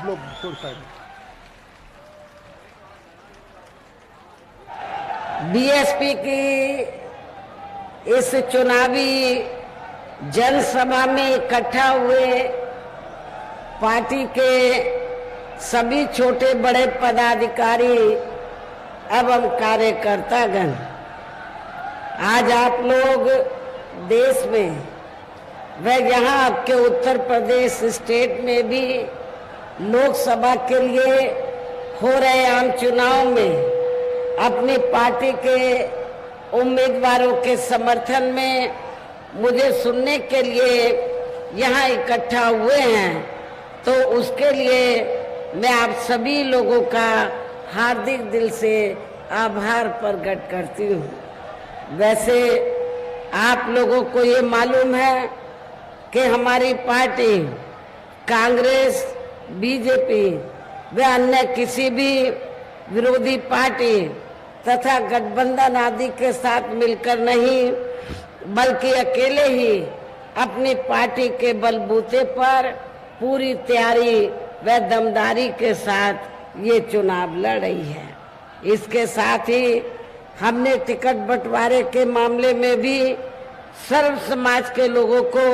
आप लोग थोड़ी साइड। बीएसपी की इस चुनावी जनसभा में इकट्ठा हुए पार्टी के सभी छोटे बड़े पदाधिकारी एवं कार्यकर्तागण, आज आप लोग देश में व यहाँ आपके उत्तर प्रदेश स्टेट में भी लोकसभा के लिए हो रहे आम चुनाव में अपनी पार्टी के उम्मीदवारों के समर्थन में मुझे सुनने के लिए यहाँ इकट्ठा हुए हैं, तो उसके लिए मैं आप सभी लोगों का हार्दिक दिल से आभार प्रकट करती हूँ। वैसे आप लोगों को ये मालूम है कि हमारी पार्टी कांग्रेस, बीजेपी व अन्य किसी भी विरोधी पार्टी तथा गठबंधन आदि के साथ मिलकर नहीं, बल्कि अकेले ही अपनी पार्टी के बलबूते पर पूरी तैयारी व दमदारी के साथ ये चुनाव लड़ रही है। इसके साथ ही हमने टिकट बंटवारे के मामले में भी सर्व समाज के लोगों को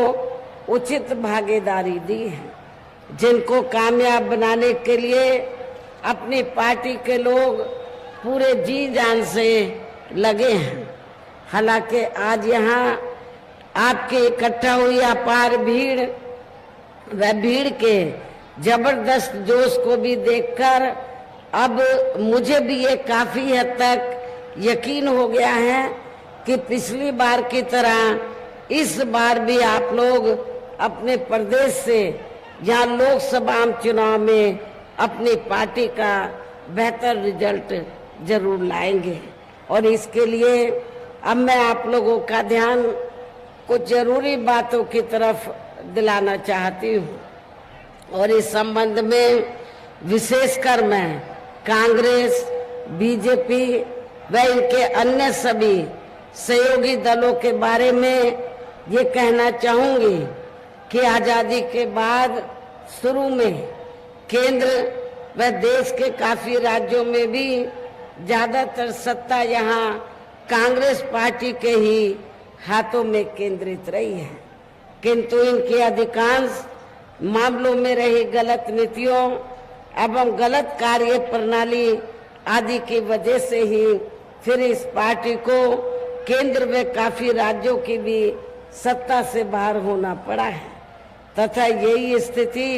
उचित भागीदारी दी है, जिनको कामयाब बनाने के लिए अपनी पार्टी के लोग पूरे जी जान से लगे हैं। हालांकि आज यहाँ आपके इकट्ठा हुई अपार भीड़ व भीड़ के जबरदस्त जोश को भी देखकर अब मुझे भी ये काफी हद तक यकीन हो गया है कि पिछली बार की तरह इस बार भी आप लोग अपने प्रदेश से यहाँ लोकसभा चुनाव में अपनी पार्टी का बेहतर रिजल्ट जरूर लाएंगे। और इसके लिए अब मैं आप लोगों का ध्यान कुछ जरूरी बातों की तरफ दिलाना चाहती हूँ, और इस संबंध में विशेषकर मैं कांग्रेस, बीजेपी व इनके अन्य सभी सहयोगी दलों के बारे में ये कहना चाहूंगी कि आजादी के बाद शुरू में केंद्र व देश के काफी राज्यों में भी ज्यादातर सत्ता यहाँ कांग्रेस पार्टी के ही हाथों में केंद्रित रही है, किंतु इनकी अधिकांश मामलों में रही गलत नीतियों एवं गलत कार्य प्रणाली आदि की वजह से ही फिर इस पार्टी को केंद्र में काफी राज्यों की भी सत्ता से बाहर होना पड़ा है, तथा यही स्थिति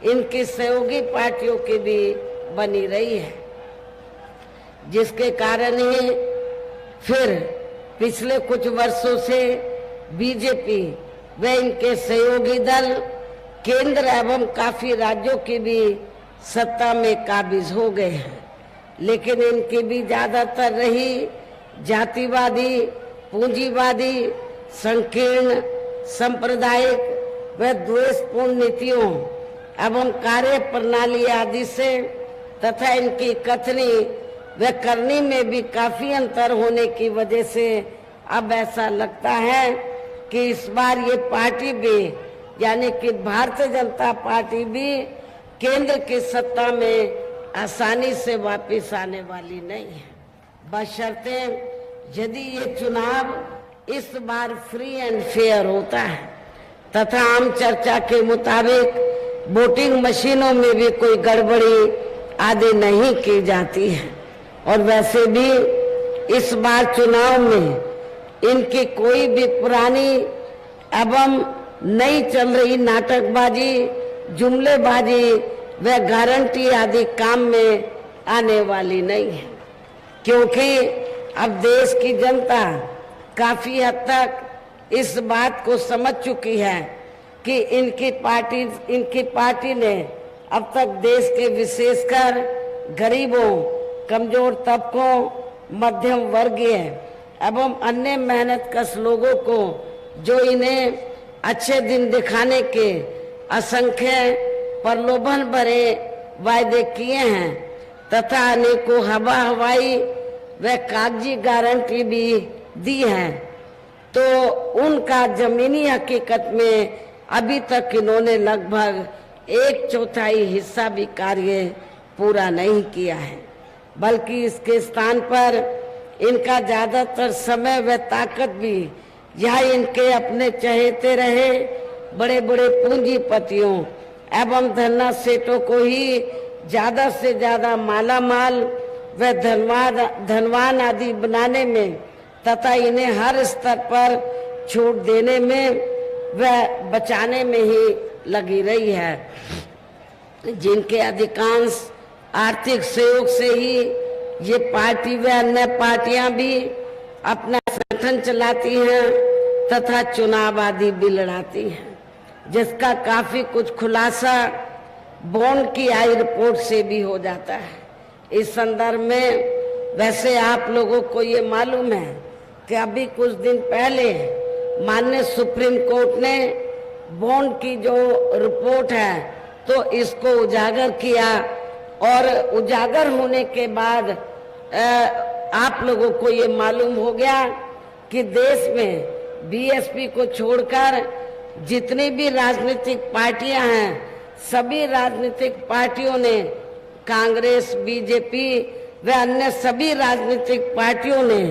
इनकी सहयोगी पार्टियों की भी बनी रही है, जिसके कारण ही फिर पिछले कुछ वर्षों से बीजेपी व इनके सहयोगी दल केंद्र एवं काफी राज्यों की भी सत्ता में काबिज हो गए हैं। लेकिन इनकी भी ज्यादातर रही जातिवादी, पूंजीवादी, संकीर्ण, सांप्रदायिक व द्वेषपूर्ण नीतियों एवं कार्य प्रणाली आदि से तथा इनकी कथनी व करनी में भी काफी अंतर होने की वजह से अब ऐसा लगता है कि इस बार ये पार्टी भी यानी कि भारतीय जनता पार्टी भी केंद्र की सत्ता में आसानी से वापस आने वाली नहीं है, बशर्ते यदि ये चुनाव इस बार फ्री एंड फेयर होता है तथा आम चर्चा के मुताबिक वोटिंग मशीनों में भी कोई गड़बड़ी आदि नहीं की जाती है। और वैसे भी इस बार चुनाव में इनकी कोई भी पुरानी एवं नई चल रही नाटकबाजी, जुमलेबाजी व गारंटी आदि काम में आने वाली नहीं है, क्योंकि अब देश की जनता काफी हद तक इस बात को समझ चुकी है कि इनकी पार्टी ने अब तक देश के विशेषकर गरीबों, कमजोर तबकों, मध्यम वर्गीय एवं अन्य मेहनतकश लोगों को जो इन्हें अच्छे दिन दिखाने के असंख्य प्रलोभन भरे वायदे किए हैं तथा अनेकों हवाई व कागजी गारंटी भी दी है, तो उनका जमीनी हकीकत में अभी तक इन्होंने लगभग 1/4 हिस्सा भी कार्य पूरा नहीं किया है, बल्कि इसके स्थान पर इनका ज्यादातर समय व ताकत भी यह इनके अपने चहेते रहे बड़े बड़े पूंजीपतियों एवं धन्ना सेठों को ही ज्यादा से ज्यादा माला माल व धनवान आदि बनाने में तथा इन्हें हर स्तर पर छूट देने में व बचाने में ही लगी रही है, जिनके अधिकांश आर्थिक सहयोग से ही ये पार्टी व अन्य पार्टियां भी अपना संगठन चलाती हैं तथा चुनाव आदि भी लड़ाती हैं, जिसका काफी कुछ खुलासा बॉन्ड की आई रिपोर्ट से भी हो जाता है। इस संदर्भ में वैसे आप लोगों को ये मालूम है कि अभी कुछ दिन पहले माननीय सुप्रीम कोर्ट ने बॉन्ड की जो रिपोर्ट है तो इसको उजागर किया, और उजागर होने के बाद आप लोगों को ये मालूम हो गया कि देश में बीएसपी को छोड़कर जितनी भी राजनीतिक पार्टियां हैं, सभी राजनीतिक पार्टियों ने, कांग्रेस, बीजेपी व अन्य सभी राजनीतिक पार्टियों ने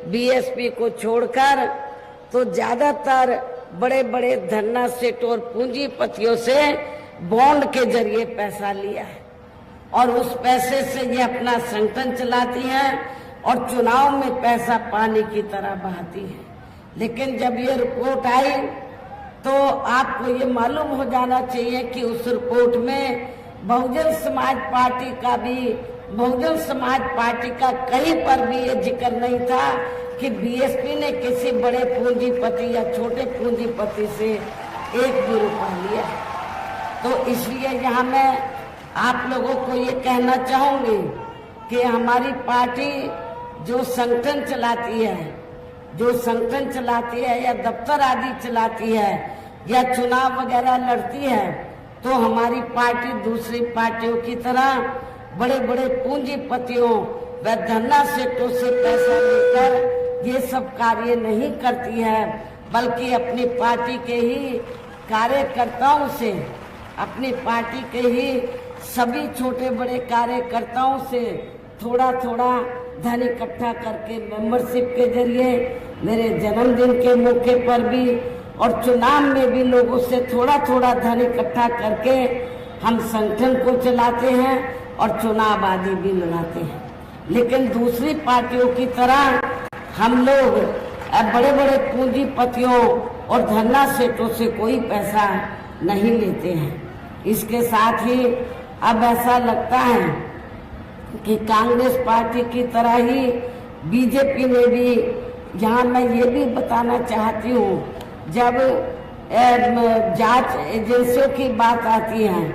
बीएसपी को छोड़कर तो ज्यादातर बड़े बड़े धन्ना सेठों और पूंजीपतियों से बॉन्ड के जरिए पैसा लिया है, और उस पैसे से ये अपना संगठन चलाती हैं और चुनाव में पैसा पानी की तरह बहाती है। लेकिन जब ये रिपोर्ट आई तो आपको ये मालूम हो जाना चाहिए कि उस रिपोर्ट में बहुजन समाज पार्टी का कहीं पर भी ये जिक्र नहीं था कि बीएसपी ने किसी बड़े पूंजीपति या छोटे पूंजीपति से 1 भी रुपया लिया है। तो इसलिए यहाँ मैं आप लोगों को ये कहना चाहूंगी कि हमारी पार्टी जो संगठन चलाती है या दफ्तर आदि चलाती है या चुनाव वगैरह लड़ती है, तो हमारी पार्टी दूसरी पार्टियों की तरह बड़े बड़े पूंजीपतियों व धन्ना सेठों से पैसा लेकर ये सब कार्य नहीं करती है, बल्कि अपनी पार्टी के ही कार्यकर्ताओं से, अपनी पार्टी के ही सभी छोटे बड़े कार्यकर्ताओं से थोड़ा थोड़ा धन इकट्ठा करके मेंबरशिप के जरिए, मेरे जन्मदिन के मौके पर भी और चुनाव में भी लोगों से थोड़ा थोड़ा धन इकट्ठा करके हम संगठन को चलाते हैं और चुनाव आदि भी लड़ाते हैं। लेकिन दूसरी पार्टियों की तरह हम लोग बड़े बड़े पूंजीपतियों और धन्ना सेठों से कोई पैसा नहीं लेते हैं। इसके साथ ही अब ऐसा लगता है कि कांग्रेस पार्टी की तरह ही बीजेपी ने भी, यहाँ मैं ये भी बताना चाहती हूँ, जब जांच एजेंसियों की बात आती है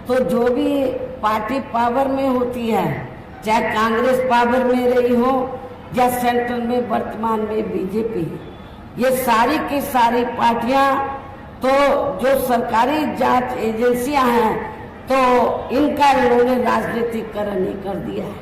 तो जो भी पार्टी पावर में होती है, चाहे कांग्रेस पावर में रही हो या सेंट्रल में वर्तमान में बीजेपी, ये सारी की सारी पार्टियां तो जो सरकारी जांच एजेंसियां हैं तो इनका इन्होंने राजनीतिकरण ही कर दिया है।